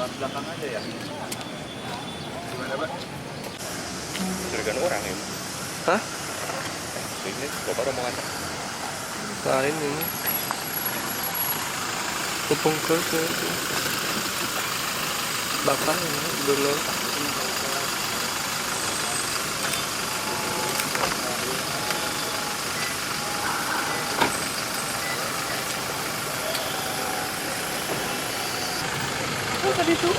lewat belakang aja ya. Gimana, Pak? Juragan orang ya? Hah? Ini bapak rombongan. Lain ini. Tepung ke bapak ini dulu. Oh, tadi tuh.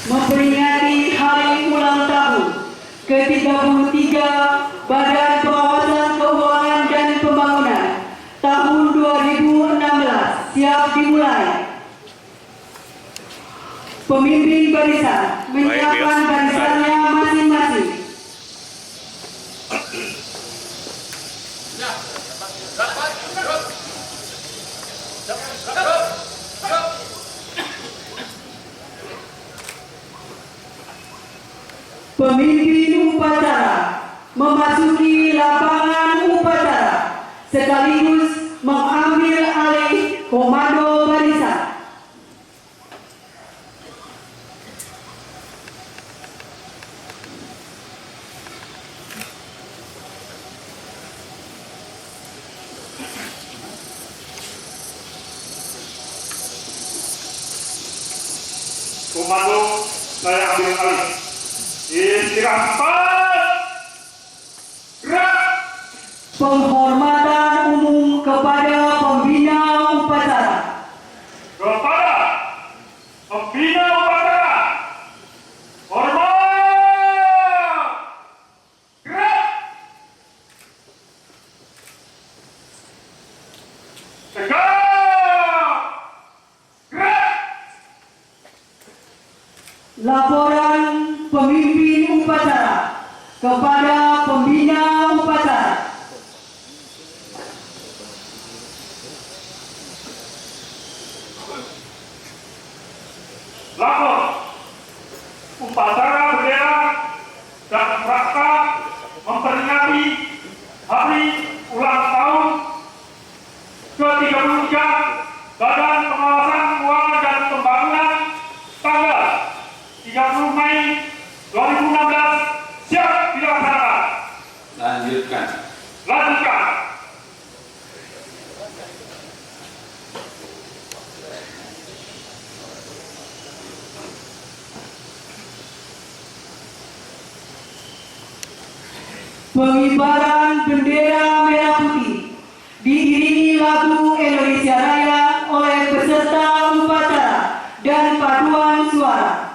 Memperingati hari ulang tahun ke-33 Badan Pengawasan Keuangan dan Pembangunan tahun 2016 siap dimulai. Pemimpin barisan menyiapkan barisannya masing-masing. Pemimpin upacara memasuki lapangan upacara sekaligus mengambil alih komando barisan. Komando saya ambil alih. Istirahat. Gerak. Penghormatan umum kepada pembina upacara. Kepada pembina upacara. Hormat. Gerak. Tegak. Gerak. Laporan pemimpin upacara kepada pembina upacara. Lapor upacara bendera dan rangka memperingati hari ulang tahun ke-33 Badan Pengawasan Keuangan dan Pembangunan tanggal 30 Mei 2016 siap dilaksanakan. Lanjutkan. Lanjutkan. Pengibaran bendera merah putih diiringi lagu Indonesia Raya oleh peserta upacara dan paduan suara.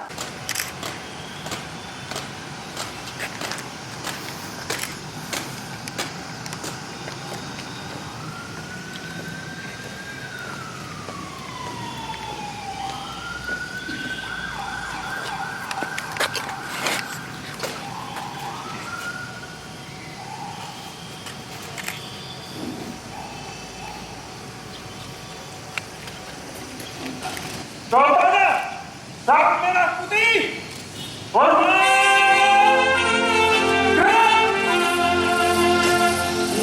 Contohnya, sang merah putih. Hormat. Gerak.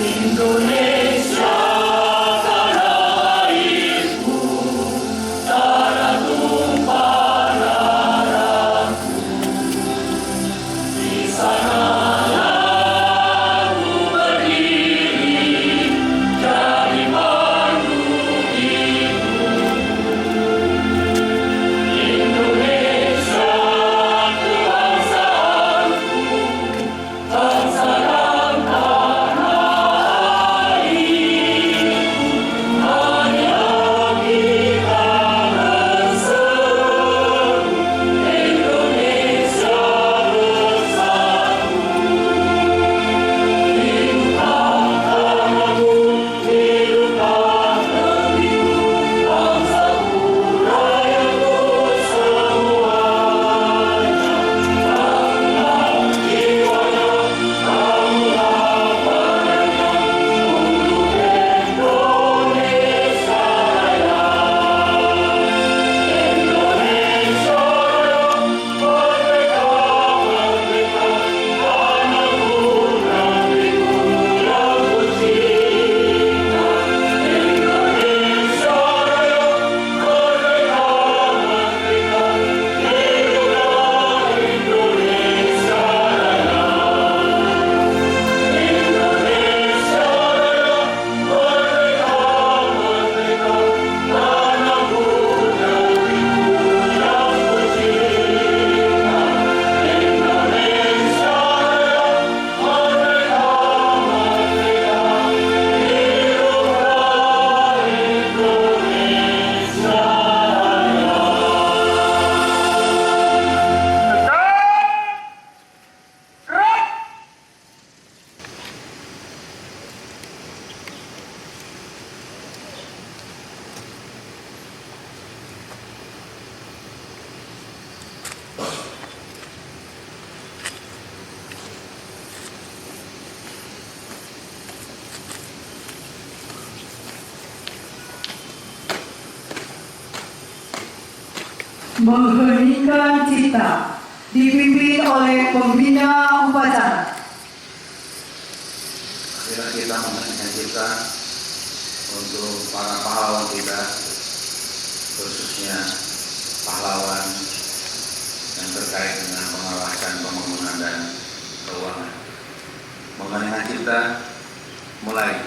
Indonesia. Indonesia, ku bangsa Mengheningkan cipta dipimpin oleh pembina upacara. Marilah kita mengheningkan cipta untuk para pahlawan kita, khususnya pahlawan yang terkait dengan pengawasan pembangunan dan keuangan. Mengheningkan cipta mulai.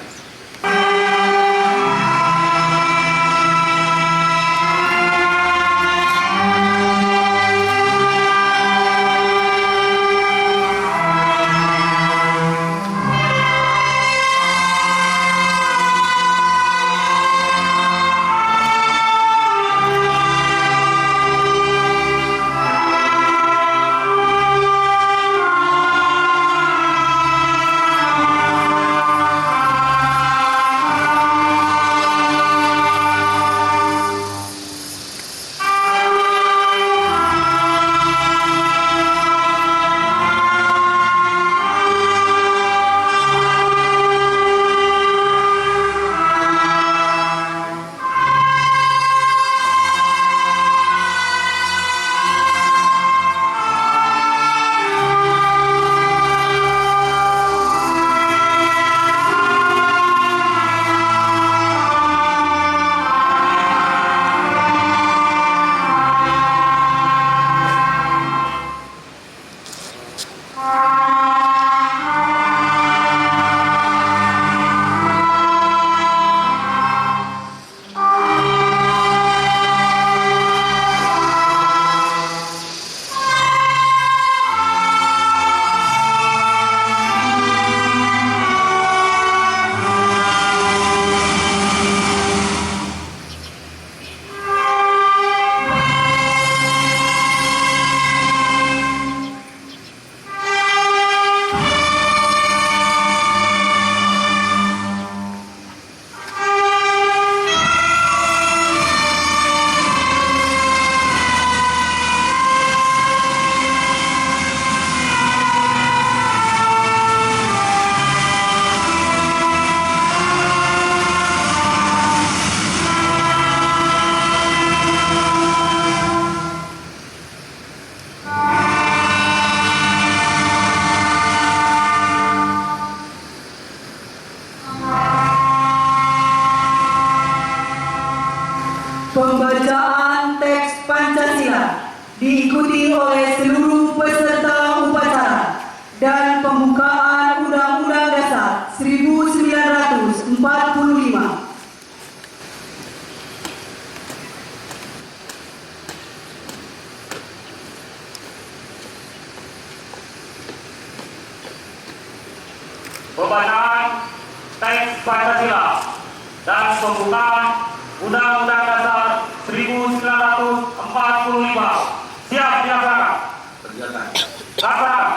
Pembacaan teks Pancasila diikuti oleh seluruh peserta upacara dan pembukaan Undang-Undang Dasar 1945. Pembacaan teks Pancasila dan pembukaan Undang-Undang Dasar 1945 siap dilaksanakan. Kerjakan. Laksanakan.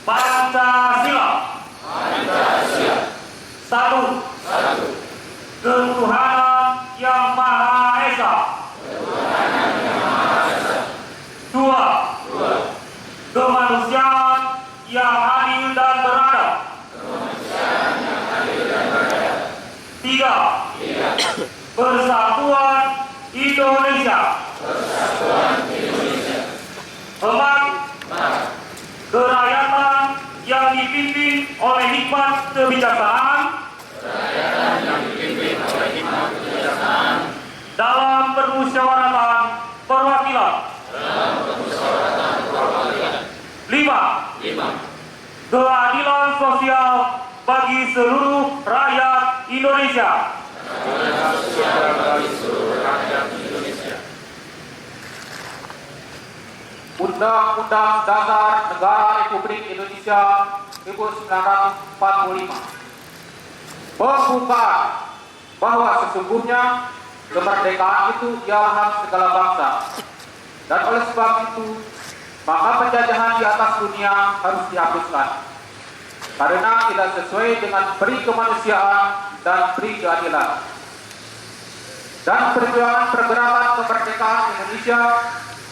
Pancasila. Satu. Ketuhanan Yang Maha Esa. Dua. Kemanusiaan yang adil dan beradab. Tiga. Persatuan Indonesia. Empat. Kerakyatan yang dipimpin oleh hikmat kebijaksanaan. Dalam permusyawaratan perwakilan. Lima. Keadilan sosial bagi seluruh rakyat Indonesia. Undang-Undang Dasar Negara Republik Indonesia 1945. Pembukaan bahwa sesungguhnya kemerdekaan itu ialah hak segala bangsa, dan oleh sebab itu maka penjajahan di atas dunia harus dihapuskan karena tidak sesuai dengan peri kemanusiaan dan peri keadilan. Dan perjuangan pergerakan kemerdekaan Indonesia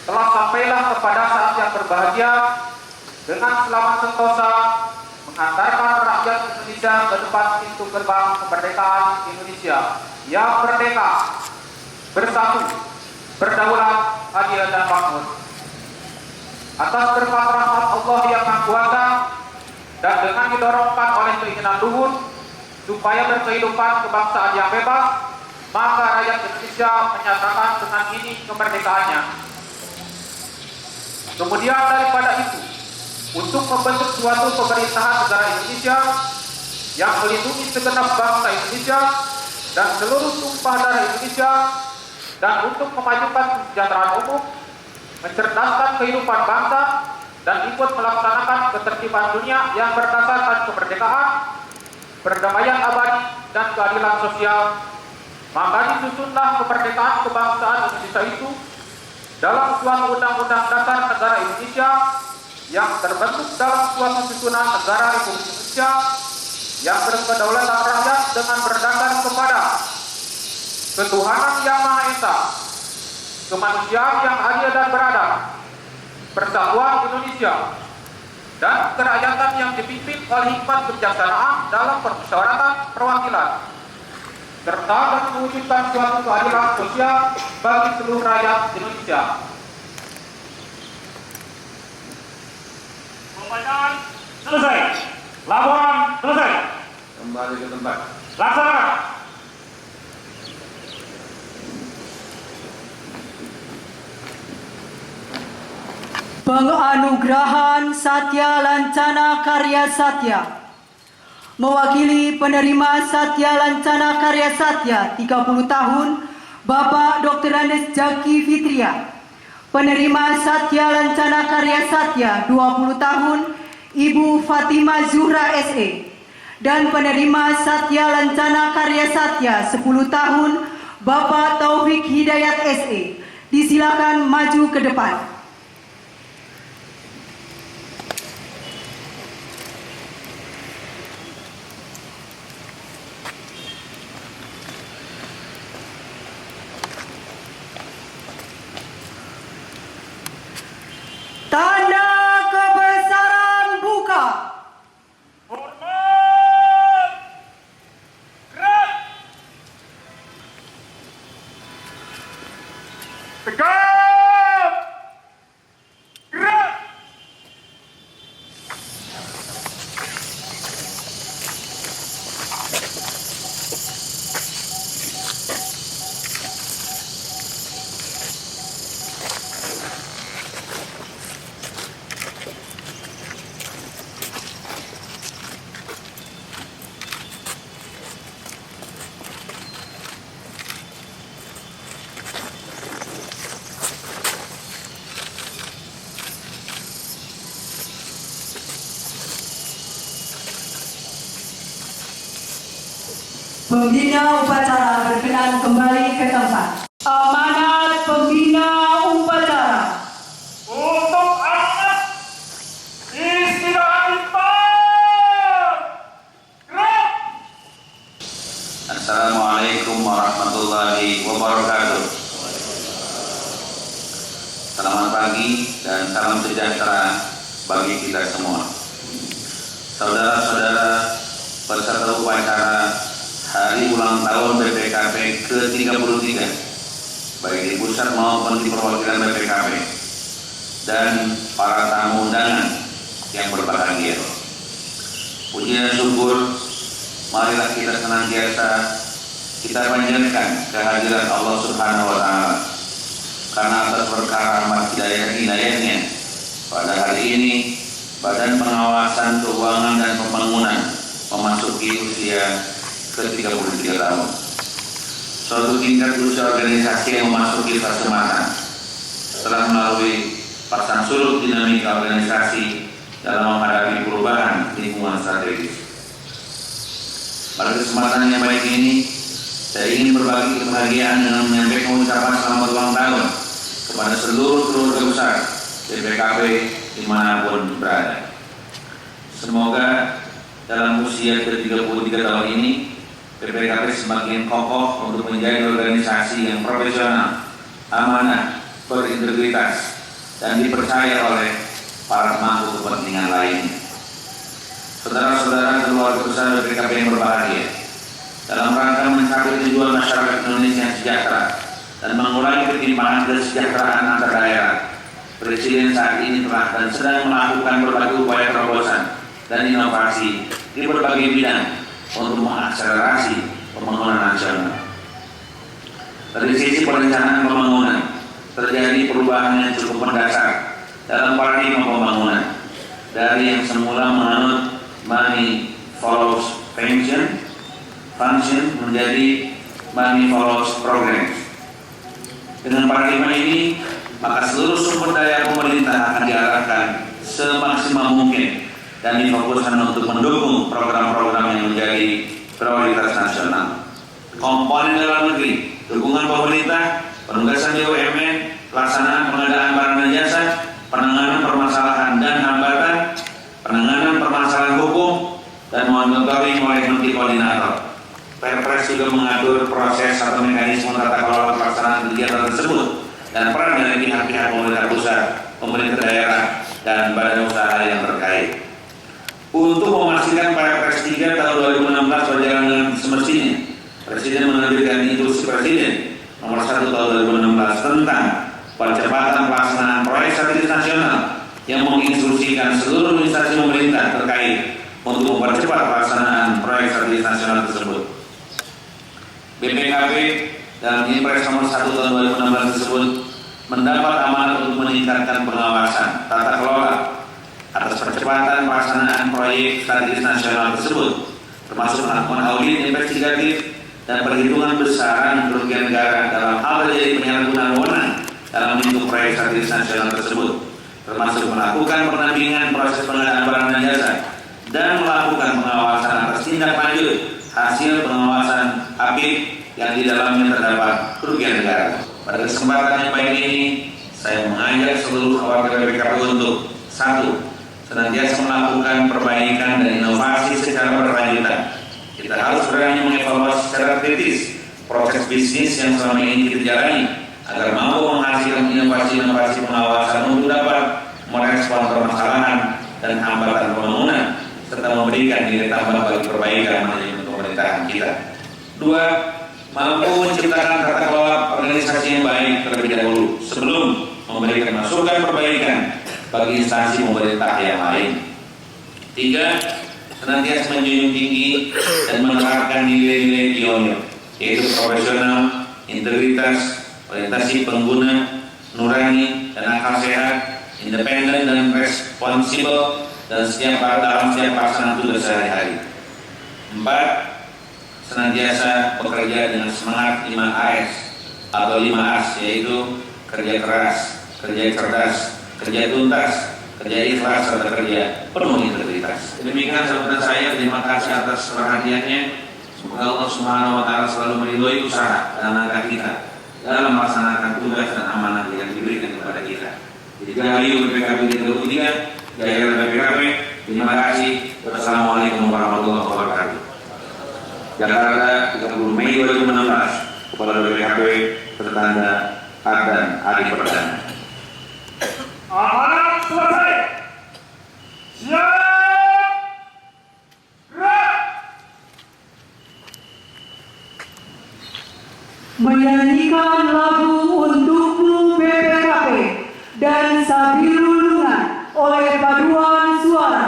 telah sampailah kepada saat yang berbahagia dengan selamat sentosa mengantarkan rakyat Indonesia ke depan pintu gerbang kemerdekaan Indonesia. yang merdeka, bersatu, berdaulat, adil dan makmur. Atas berkat rahmat Allah yang Maha Kuasa dan dengan didorongkan oleh keinginan luhur supaya berkehidupan kebangsaan yang bebas, maka rakyat Indonesia menyatakan dengan ini kemerdekaannya. Kemudian daripada itu, untuk membentuk suatu pemerintahan negara Indonesia yang melindungi segenap bangsa Indonesia dan seluruh tumpah darah Indonesia, dan untuk memajukan kesejahteraan umum, mencerdaskan kehidupan bangsa, dan ikut melaksanakan ketertiban dunia yang berdasarkan kemerdekaan, perdamaian abadi, dan keadilan sosial, maka disusunlah kemerdekaan kebangsaan Indonesia itu dalam suatu undang-undang dasar negara Indonesia yang terbentuk dalam suatu susunan negara Republik Indonesia yang berkedaulatan rakyat dengan berdasar kepada ketuhanan yang Maha Esa, kemanusiaan yang adil dan beradab, persatuan Indonesia, dan kerakyatan yang dipimpin oleh hikmat kebijaksanaan dalam permusyawaratan perwakilan, serta dalam mewujudkan suatu keadilan sosial bagi seluruh rakyat Indonesia. Pembacaan selesai. Laporan selesai. Kembali ke tempat. Laksanakan. Penganugerahan Satya Lancana Karya Satya. Mewakili penerima Satya Lancana Karya Satya 30 tahun, Bapak Dr. Andes Jaki Fitria. Penerima Satya Lancana Karya Satya 20 tahun, Ibu Fatima Zuhra SE. Dan penerima Satya Lancana Karya Satya 10 tahun, Bapak Taufik Hidayat SE. Disilakan maju ke depan. Tanda kebesaran buka. Hormat. Gerak. Tegap. Gerak. Pembina upacara berkenan kembali ke tempat. Amanat pembina upacara. Untuk amanat istirahat cepat. Gerak. Assalamualaikum warahmatullahi wabarakatuh. Selamat pagi dan salam sejahtera bagi kita semua. Saudara-saudara peserta upacara Hari Ulang Tahun BPKP ke-33, baik di pusat maupun di perwakilan BPKP, dan para tamu undangan yang berbahagia. Puji dan syukur, marilah kita senantiasa kita panjatkan kehadiran Allah Subhanahu wa Ta'ala, karena atas perkara rahmat hidayahnya pada hari ini Badan Pengawasan Keuangan dan Pembangunan memasuki usia ke-33 tahun. Suatu tingkat usia organisasi yang memasuki fase matang setelah melalui pasang surut dinamika organisasi dalam menghadapi perubahan lingkungan strategis. Pada kesempatan yang baik ini, saya ingin berbagi kebahagiaan dengan menyampaikan ucapan selamat ulang tahun kepada seluruh keluarga besar BPKP dimanapun berada. Semoga dalam usia ke-33 tahun ini BPKP semakin kokoh untuk menjadi organisasi yang profesional, amanah, berintegritas, dan dipercaya oleh para pemangku kepentingan lainnya. Saudara-saudara keluarga besar BPKP yang berbahagia, dalam rangka mencapai tujuan masyarakat Indonesia yang sejahtera dan mengurangi ketimpangan kesejahteraan antar daerah. Presiden saat ini telah dan sedang melakukan berbagai upaya terobosan dan inovasi di berbagai bidang untuk mengakselerasi pembangunan nasional. Dari sisi perencanaan pembangunan, terjadi perubahan yang cukup mendasar dalam paradigma pembangunan dari yang semula menganut money follows function menjadi money follows programs. Dengan paradigma ini, maka seluruh sumber daya pemerintah akan diarahkan semaksimal mungkin dan difokuskan untuk mendukung program-program yang menjadi prioritas nasional. Komponen dalam negeri, dukungan pemerintah, penugasan BUMN, pelaksanaan pengadaan barang dan jasa, penanganan permasalahan dan hambatan, penanganan permasalahan hukum, dan monitoring oleh menteri koordinator. Perpres juga mengatur proses atau mekanisme tata kelola pelaksanaan kegiatan tersebut dan peran dari pihak-pihak pemerintah pusat, pemerintah daerah, dan badan usaha yang terkait. Untuk memastikan Perpres 3 tahun 2016 berjalan dengan semestinya, Presiden menerbitkan Instruksi Presiden Nomor 1 tahun 2016 tentang percepatan pelaksanaan proyek strategis nasional yang menginstruksikan seluruh instansi pemerintah terkait untuk mempercepat pelaksanaan proyek strategis nasional tersebut. BPKP dalam Impres Nomor 1 tahun 2016 tersebut mendapat amanat untuk meningkatkan pengawasan tata kelola atas percepatan pelaksanaan proyek strategis nasional tersebut, termasuk melakukan audit investigatif dan perhitungan besaran kerugian negara dalam hal terjadi penyalahgunaan wewenang dalam bentuk proyek strategis nasional tersebut, termasuk melakukan pendampingan proses pengadaan barang dan jasa dan melakukan pengawasan atas tindak lanjut hasil pengawasan APIK yang di dalamnya terdapat kerugian negara. Pada kesempatan yang baik ini, saya mengajak seluruh warga BPKP untuk 1. Senantiasa melakukan perbaikan dan inovasi secara berkelanjutan. Kita harus berani mengevaluasi secara kritis proses bisnis yang selama ini kita jalani agar mampu menghasilkan inovasi-inovasi pengawasan untuk dapat merespon permasalahan dan hambatan pembangunan serta memberikan nilai tambah bagi perbaikan manajemen pemerintahan kita. 2. Mampu menciptakan tata kelola organisasi yang baik terlebih dahulu sebelum memberikan masukan perbaikan bagi instansi pemerintah yang lain. 3. Senantiasa menjunjung tinggi dan menerapkan nilai-nilai pionir, yaitu profesional, integritas, orientasi pengguna, nurani dan akal sehat, independen dan responsibel dan dalam setiap pelaksanaan tugas sehari-hari. 4. Senantiasa bekerja dengan semangat 5AS atau 5As, yaitu kerja keras, kerja cerdas, kerja tuntas, kerja ikhlas, serta kerja penuh integritas. Demikian sambutan saya. Terima kasih atas perhatiannya. Semoga Allah Subhanahu wa Ta'ala selalu meridhoi usaha dan langkah kita dalam melaksanakan tugas dan amanah yang diberikan kepada kita. Dirgahayu BPKP 33, Jaya BPKP. Terima kasih. Wassalamualaikum warahmatullahi wabarakatuh. Jakarta, 30 Mei 2016. Kepala BPKP tertanda Ardan Adi Perdana. Amanat selesai. Siap. Gerak. Menyanyikan lagu Untukmu BPKP dan Sabilul Lungan oleh paduan suara.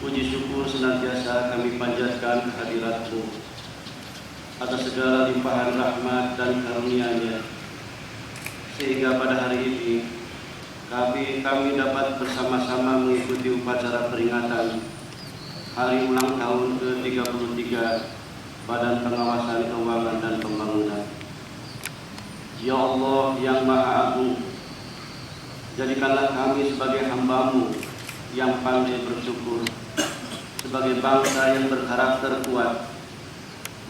Puji syukur senantiasa kami panjatkan kehadirat-Mu atas segala limpahan rahmat dan karunia-Nya, sehingga pada hari ini kami dapat bersama-sama mengikuti upacara peringatan Hari Ulang Tahun ke-33 Badan Pengawasan Keuangan dan Pembangunan. Ya Allah yang Maha Agung, jadikanlah kami sebagai hamba-Mu yang pandai bersyukur, sebagai bangsa yang berkarakter kuat,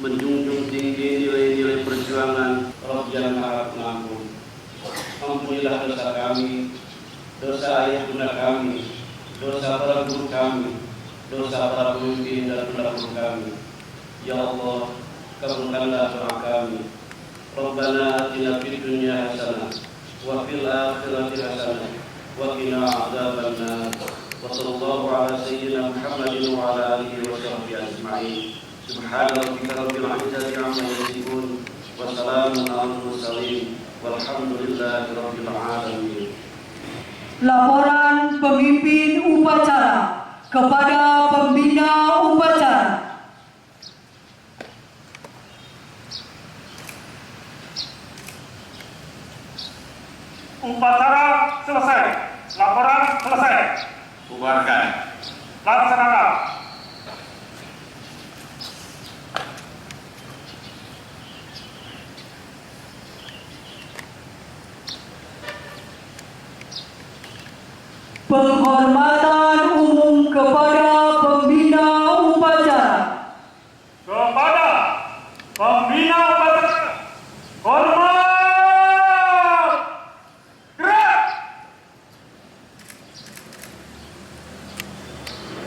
menjunjung tinggi nilai-nilai perjuangan Roh yang Maha Pengampun. ampunilah dosa kami, dosa ayah bunda kami, dosa para guru kami, dosa para pemimpin dan pendahulu kami. Ya Allah, kabulkanlah doa kami. Rabbana atina fid dunya hasanah wa fil akhirati hasanah wa qina adzabannar. Wa sallallahu ala sayyidina Muhammadin wa ala alihi wa sahbihi ajma'in. Subhana rabbika rabbil izzati amma yasifun wa salamun alal mursalin walhamdulillahi rabbil alamin. Laporan pemimpin upacara kepada pembina upacara. Upacara selesai. Laporan selesai. Bubarkan. Laksanakan. Penghormatan umum kepada pembina upacara. Kepada pembina upacara. Hormat. Gerak.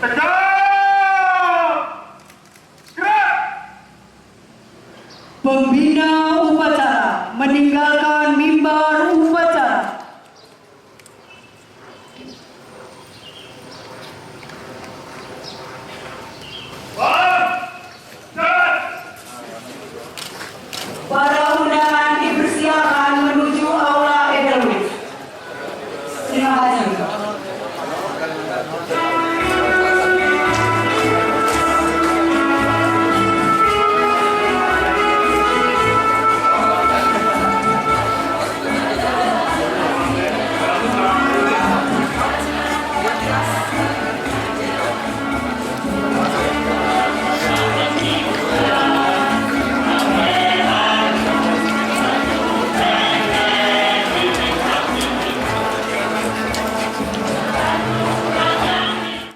Tegak. Gerak. Pembina upacara meninggal